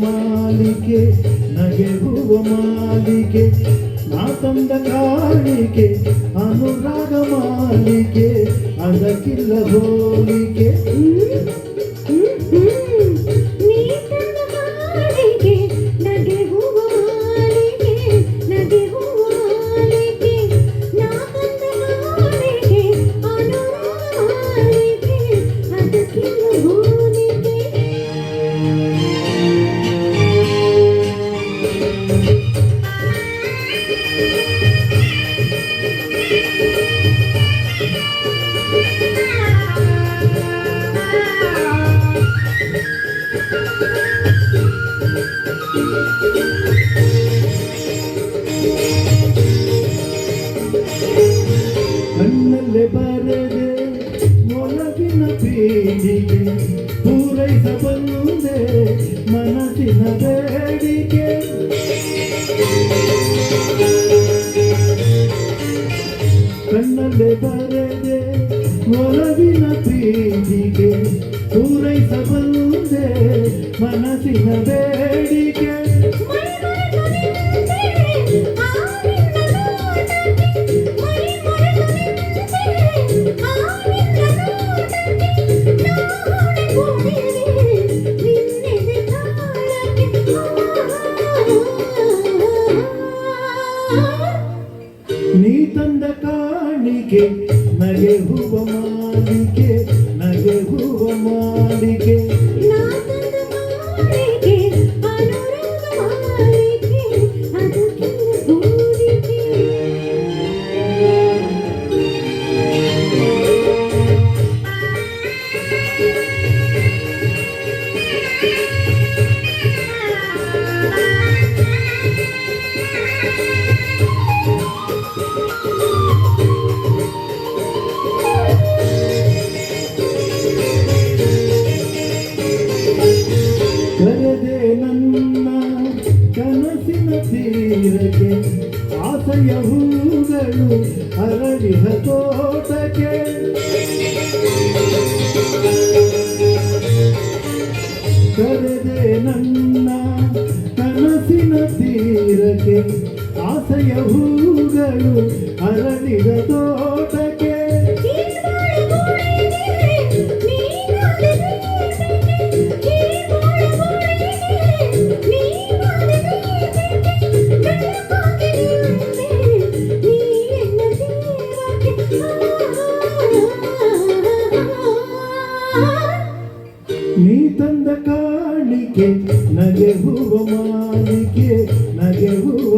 ಮಾಲಿಕೆ ನಗೆಯುವ ಮಾಲಿಕೆ ನಾ ತಂದ ಕಾಣಿಕೆ ಅನುರಾಗ ಮಾಲಿಕೆ ಅದಕ್ಕಿಲ್ಲ ಹೋಲಿಕೆ ಕಣ್ಣಲ್ಲೇ ಬರದೆ ಮೊಳಗಿನ ಪೀಳಿಗೆ ಪೂರೈಸಬಲ್ಲುದೆ ಮನಸ್ಸಿನ ಬೇಡಿಕೆ ಕಣ್ಣಲ್ಲೇ ಬರದೆ ಮೊಳಗಿನ ಪೀಳಿಗೆ ಪೂರೈಸಬಲ್ಲುದೆ ಮನಸ್ಸಿನ ಬೇಡಿಕೆ ನೀ ತಂದ ಕಾಣಿಕೆ ನಗೆಯುವ ಮಾಲಿಕೆ ನಗೆಯುವ ಮಾಲಿಕೆ ಕರೆದೆ ನನ್ನ ಕನಸಿನ ತೀರಕ್ಕೆ ಆಸೆಯ ಹೂಗಳು ಅರಳಿದ ತೋಟಕ್ಕೆ ಕರೆದೆ ನನ್ನ ಕನಸಿನ ತೀರಕ್ಕೆ ಆಸೆಯ ಹೂಗಳು ಅರಳಿದ ತೋಟಕ್ಕೆ ನೀ ತಂದ ಕಾಣಿಕೆ ನಗೆಯುವ ಮಾಲಿಕೆ ನಗೆಯುವ